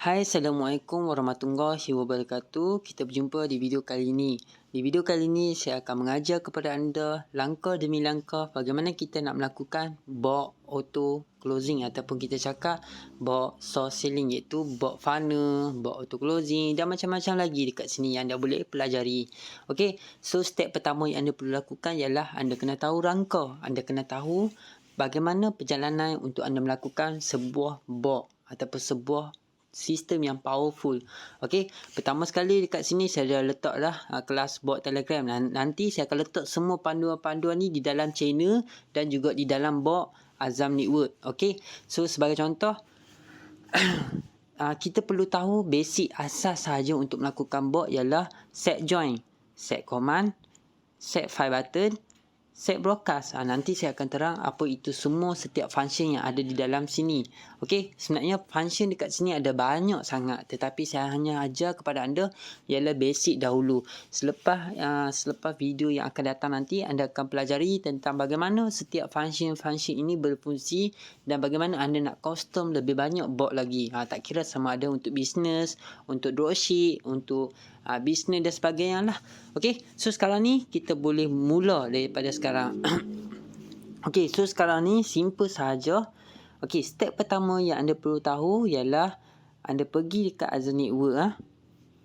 Hai, Assalamualaikum warahmatullahi wabarakatuh. Kita berjumpa di video kali ini. Di video kali ini, saya akan mengajar kepada anda langkah demi langkah bagaimana kita nak melakukan box auto closing ataupun kita cakap box source selling, iaitu box funnel, box auto closing dan macam-macam lagi dekat sini yang anda boleh pelajari. Okey, so step pertama yang anda perlu lakukan ialah anda kena tahu rangka. Anda kena tahu bagaimana perjalanan untuk anda melakukan sebuah box ataupun sebuah sistem yang powerful. Okey, pertama sekali dekat sini saya dah letak dah kelas bot Telegram. Nanti saya akan letak semua panduan-panduan ni di dalam channel dan juga di dalam bot Azam Network. Okey, so sebagai contoh kita perlu tahu basic asas sahaja untuk melakukan bot ialah set join, set command, set file button, set broadcast. Nanti saya akan terang apa itu semua setiap function yang ada di dalam sini. Okey, sebenarnya function dekat sini ada banyak sangat, tetapi saya hanya ajar kepada anda ialah basic dahulu. Selepas video yang akan datang nanti, anda akan pelajari tentang bagaimana setiap function ini berfungsi dan bagaimana anda nak custom lebih banyak bot lagi. Tak kira sama ada untuk bisnes, untuk dropship, untuk bisnes dan sebagainya lah. Okey, so sekarang ni kita boleh mula daripada sekarang. Okey, so sekarang ni simple sahaja. Okey, step pertama yang anda perlu tahu ialah anda pergi dekat Azam Network.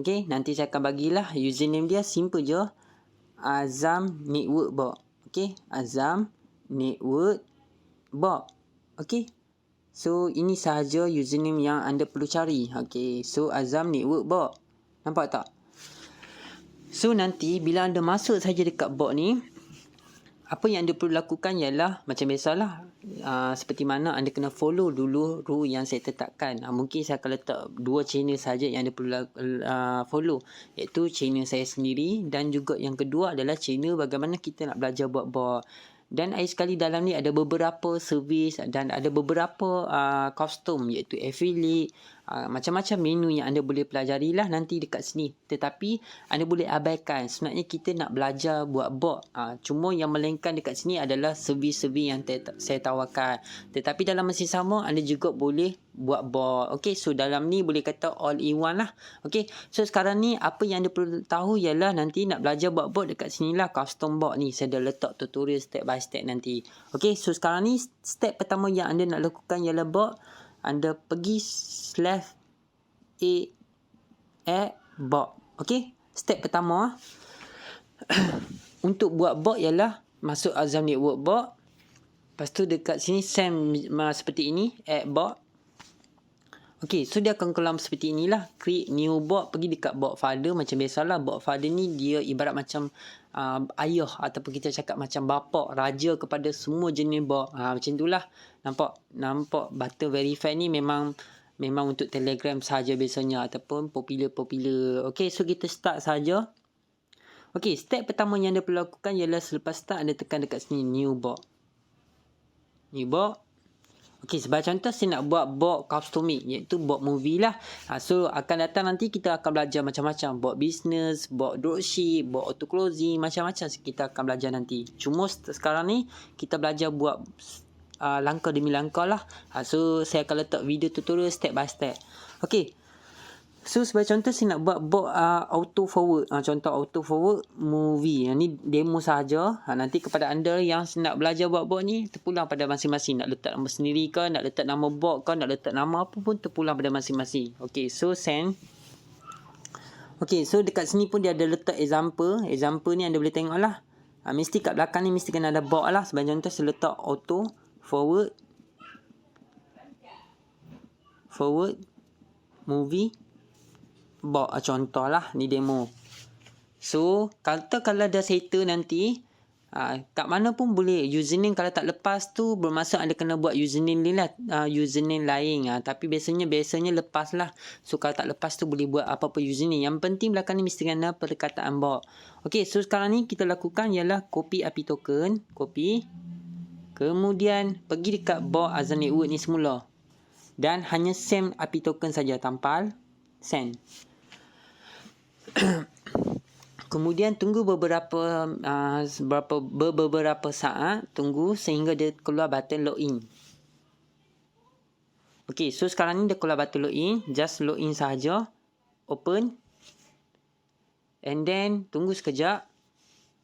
Okey, nanti saya akan bagilah username dia, simple je. Azam Network Bot. Okey, Azam Network Bot. Okey, so ini sahaja username yang anda perlu cari. Okey, so Azam Network Bot. Nampak tak? So nanti bila anda masuk saja dekat bot ni, apa yang anda perlu lakukan ialah macam biasalah, seperti mana anda kena follow dulu rule yang saya tetapkan. Mungkin saya akan letak 2 channel saja yang anda perlu follow, iaitu channel saya sendiri dan juga yang kedua adalah channel bagaimana kita nak belajar buat bot. Dan air sekali dalam ni ada beberapa servis dan ada beberapa custom, iaitu affiliate, macam-macam menu yang anda boleh pelajari lah nanti dekat sini. Tetapi anda boleh abaikan. Sebenarnya kita nak belajar buat bot. Cuma yang melainkan dekat sini adalah servis-servis yang saya tawarkan. Tetapi dalam masa sama anda juga boleh buat bot. Okey, so dalam ni boleh kata all in one lah. Okey, so sekarang ni apa yang anda perlu tahu ialah nanti nak belajar buat bot dekat sini lah, custom bot ni. Saya dah letak tutorial step by step nanti. Okey, so sekarang ni step pertama yang anda nak lakukan ialah bot. Anda pergi /add bot. Okey, step pertama untuk buat bot ialah masuk Azam Network Bot. Lepas tu dekat sini send seperti ini, add bot. Okey, so dia akan keluar seperti inilah. Create new bot, pergi dekat bot father. Macam biasalah, bot father ni dia ibarat macam ayah ataupun kita cakap macam bapa, raja kepada semua jenis bot. Macam itulah. Nampak button verify ni memang untuk Telegram saja biasanya ataupun popular. Okey, so kita start saja. Okey, step pertama yang anda perlu lakukan ialah selepas start anda tekan dekat sini new bot. New bot. Okey, sebagai contoh saya nak buat bot customic, iaitu bot movie lah. So akan datang nanti kita akan belajar macam-macam. Bot business, bot dropship, bot auto closing, macam-macam kita akan belajar nanti. Cuma sekarang ni kita belajar buat langkah demi langkah lah. So saya akan letak video tutorial step by step. Okey, so sebagai contoh saya nak buat bot auto forward. Contoh auto forward movie. Ni demo sahaja. Nanti kepada anda yang nak belajar buat bot ni, terpulang pada masing-masing. Nak letak nama sendiri ke, nak letak nama bot ke, nak letak nama apa pun terpulang pada masing-masing. Okey, so send. Okey, so dekat sini pun dia ada letak example. Example ni anda boleh tengok lah. Mesti kat belakang ni mesti kena ada bot lah. Sebagai contoh saya letak auto forward movie bot, contoh lah, ni demo. So kalau dah settle nanti, kat mana pun boleh username. Kalau tak lepas tu bermaksud anda kena buat username ni lah, username lain. Tapi biasanya lepas lah. So kalau tak lepas tu boleh buat apa-apa username. Yang penting belakang ni mesti kena perkataan bot. Okey, so sekarang ni kita lakukan ialah copy API token, copy. Kemudian pergi dekat bot Azam Network ni semula. Dan hanya send API token saja, tampal send. Kemudian tunggu beberapa saat, tunggu sehingga dia keluar button login. Okay, so sekarang ni dia keluar button login. Just login sahaja. Open. And then, tunggu sekejap.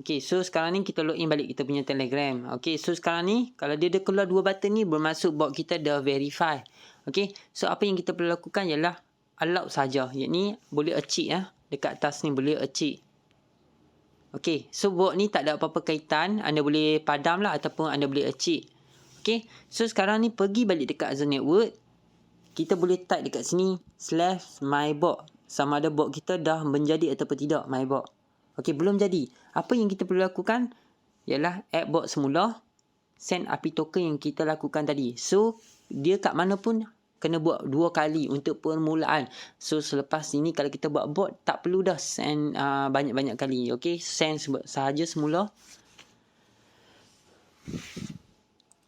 Okay, so sekarang ni kita login balik kita punya Telegram. Okay, so sekarang ni, kalau dia keluar 2 button ni, bermaksud bot kita dah verify. Okay, so apa yang kita perlu lakukan ialah allow saja. Iaitu boleh achieve dekat atas ni boleh achieve. Okay, so bot ni tak ada apa-apa kaitan. Anda boleh padam lah ataupun anda boleh achieve. Okay, so sekarang ni pergi balik dekat Azure Network. Kita boleh type dekat sini /mybot. Sama ada bot kita dah menjadi ataupun tidak mybot. Okay, belum jadi. Apa yang kita perlu lakukan ialah add bot semula. Send API token yang kita lakukan tadi. So, dia kat mana pun kena buat 2 kali untuk permulaan. So, selepas ini kalau kita buat bot, tak perlu dah send banyak-banyak kali. Okay, send sahaja semula.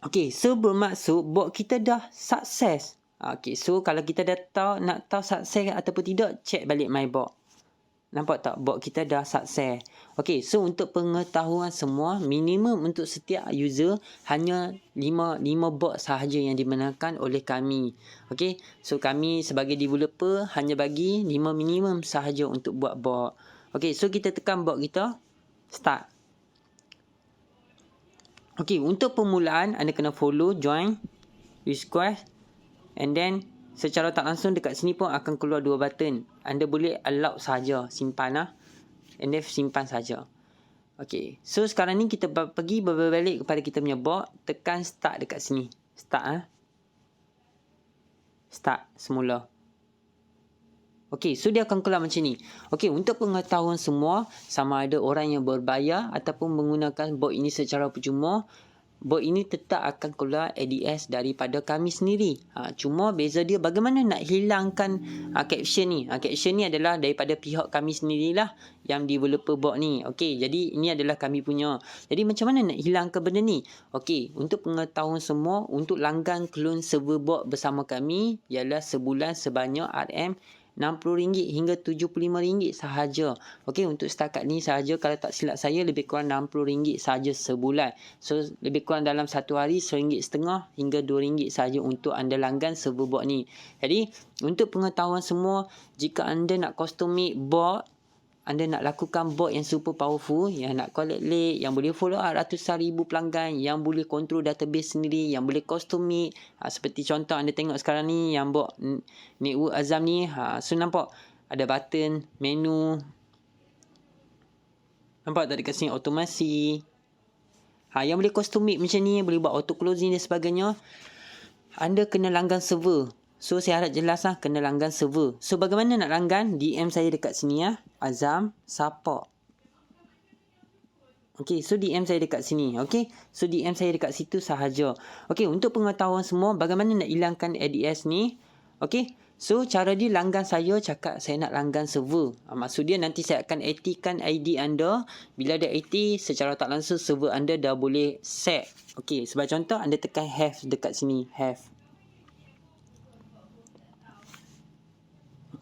Okay, so bermaksud bot kita dah sukses. Okay, so kalau kita dah nak tahu sukses ataupun tidak, check balik mybot. Nampak tak? Bot kita dah sukses. Okay, so untuk pengetahuan semua, minimum untuk setiap user hanya 5 bot sahaja yang dibenarkan oleh kami. Okay, so kami sebagai developer hanya bagi 5 minimum sahaja untuk buat bot. Okay, so kita tekan bot kita. Start. Okay, untuk permulaan, anda kena follow, join, request. And then, secara tak langsung dekat sini pun akan keluar 2 button. Anda boleh allow saja, simpan lah. And then simpan saja. Okay, so sekarang ni kita pergi berbalik kepada kita punya bot. Tekan start dekat sini. Start Start semula. Okay, so dia akan keluar macam ni. Okay, untuk pengetahuan semua, sama ada orang yang berbayar ataupun menggunakan bot ini secara percuma, bot ini tetap akan keluar ADS daripada kami sendiri. Cuma beza dia bagaimana nak hilangkan caption ni. Caption ni adalah daripada pihak kami sendirilah yang developer bot ni. Okey, jadi ini adalah kami punya. Jadi macam mana nak hilangkan benda ni? Okey, untuk pengetahuan semua, untuk langgan clone server bot bersama kami ialah sebulan sebanyak RM60 hingga RM75 sahaja. Okey, untuk setakat ni sahaja, kalau tak silap saya lebih kurang RM60 sahaja sebulan. So lebih kurang dalam satu hari RM1.50 hingga RM2 sahaja untuk anda langgan server bot ni. Jadi untuk pengetahuan semua, jika anda nak custom make bot, anda nak lakukan bot yang super powerful, yang nak collect lead, yang boleh follow up ratusan ribu pelanggan, yang boleh control database sendiri, yang boleh custom make, seperti contoh anda tengok sekarang ni yang bot network Azam ni. So nampak ada button, menu. Nampak tak dekat sini automasi. Yang boleh custom make macam ni, boleh buat auto closing dan sebagainya. Anda kena langgan server. So saya harap jelas kena langgan server. So bagaimana nak langgan? DM saya dekat sini Azam support. Okey, so DM saya dekat sini. Okey, so DM saya dekat situ sahaja. Okey, untuk pengetahuan semua, bagaimana nak hilangkan ADS ni? Okey, so cara dia langgan saya cakap saya nak langgan server. Maksud dia nanti saya akan aktifkan ID anda. Bila ada aktif, secara tak langsung server anda dah boleh set. Okey, sebagai contoh anda tekan have dekat sini, have.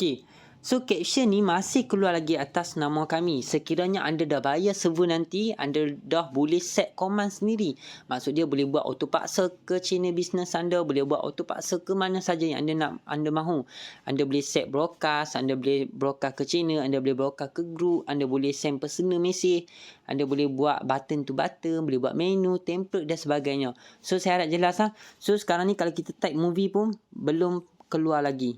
Okey, so caption ni masih keluar lagi atas nama kami. Sekiranya anda dah bayar server nanti, anda dah boleh set command sendiri. Maksud dia boleh buat auto paksa ke channel bisnes anda, boleh buat auto paksa ke mana saja yang anda mahu. Anda boleh set broadcast, anda boleh broadcast ke channel, anda boleh broadcast ke group, anda boleh send personal message, anda boleh buat button to button, boleh buat menu, template dan sebagainya. So saya harap jelas So sekarang ni kalau kita type movie pun belum keluar lagi.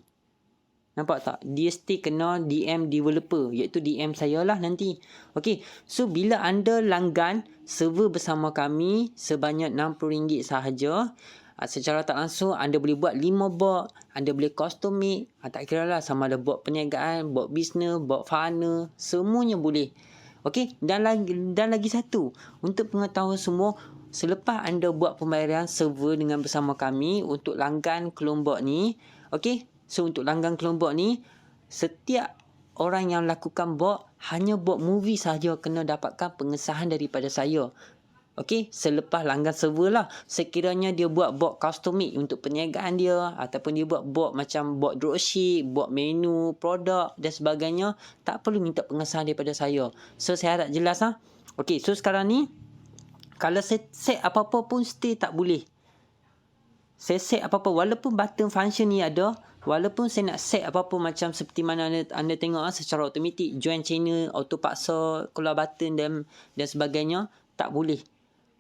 Nampak tak? Dia still kena DM developer, iaitu DM saya lah nanti. Okey, so bila anda langgan server bersama kami sebanyak RM60 sahaja, secara tak langsung anda boleh buat 5 bot, anda boleh custom make, tak kira lah sama ada bot perniagaan, bot bisnes, bot funnel, semuanya boleh. Okey, dan lagi satu, untuk pengetahuan semua, selepas anda buat pembayaran server dengan bersama kami untuk langgan clone bot ni, okey, so untuk langgan clone bot ni, setiap orang yang lakukan bot, hanya bot movie sahaja kena dapatkan pengesahan daripada saya. Okey, selepas langgan server lah. Sekiranya dia buat bot custom make untuk perniagaan dia, ataupun dia buat bot macam bot dropship, bot menu, produk dan sebagainya, tak perlu minta pengesahan daripada saya. So saya harap jelas Okey, so sekarang ni, kalau set apa-apa pun still tak boleh. saya set apa-apa. Walaupun button function ni ada, walaupun saya nak set apa-apa macam seperti mana anda tengok secara automatik, join channel, auto paksa, keluar button dan sebagainya, tak boleh.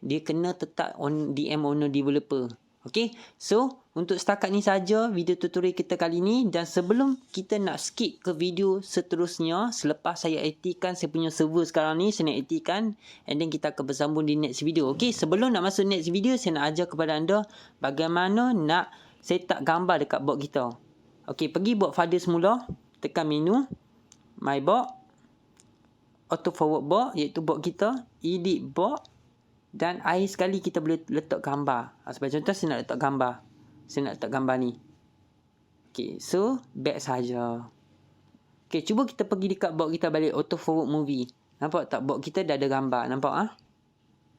Dia kena tetap on DM owner developer. Okay, so untuk setakat ni saja video tutorial kita kali ni, dan sebelum kita nak skip ke video seterusnya, selepas saya aktifkan saya punya server sekarang ni, saya nak aktifkan, and then kita akan bersambung di next video. Okay, sebelum nak masuk next video, saya nak ajar kepada anda bagaimana nak set up gambar dekat bot kita. Okay, pergi bot father semula, tekan menu my bot, auto forward bot, iaitu bot kita, edit bot, dan akhir sekali kita boleh letak gambar. Sebagai contoh, saya nak letak gambar. Saya nak letak gambar ni. Okay, so back saja. Okay, cuba kita pergi dekat bot kita balik, auto forward movie. Nampak tak? Bot kita dah ada gambar. Nampak ah?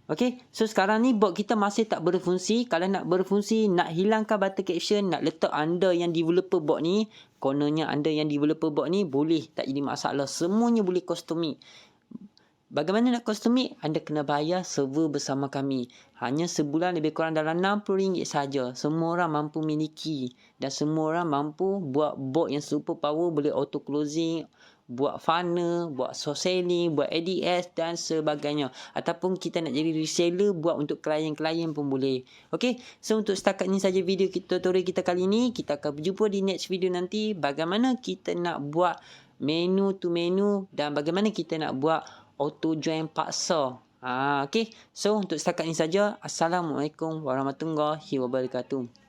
Okay, so sekarang ni bot kita masih tak berfungsi. Kalau nak berfungsi, nak hilangkan button caption, nak letak anda yang developer bot ni, kononnya anda yang developer bot ni, boleh, tak jadi masalah. Semuanya boleh custom. Bagaimana nak custom? Anda kena bayar server bersama kami. Hanya sebulan lebih kurang dalam RM60 saja. Semua orang mampu miliki. Dan semua orang mampu buat bot yang super power. Boleh auto closing, buat funnel, buat source selling, buat ADS dan sebagainya. Ataupun kita nak jadi reseller, buat untuk klien-klien pun boleh. Okay, so untuk setakat ni saja video tutorial kita kali ni. Kita akan berjumpa di next video nanti. Bagaimana kita nak buat menu to menu, dan bagaimana kita nak buat auto join paksa. Okay, so untuk setakat ni saja. Assalamualaikum warahmatullahi wabarakatuh.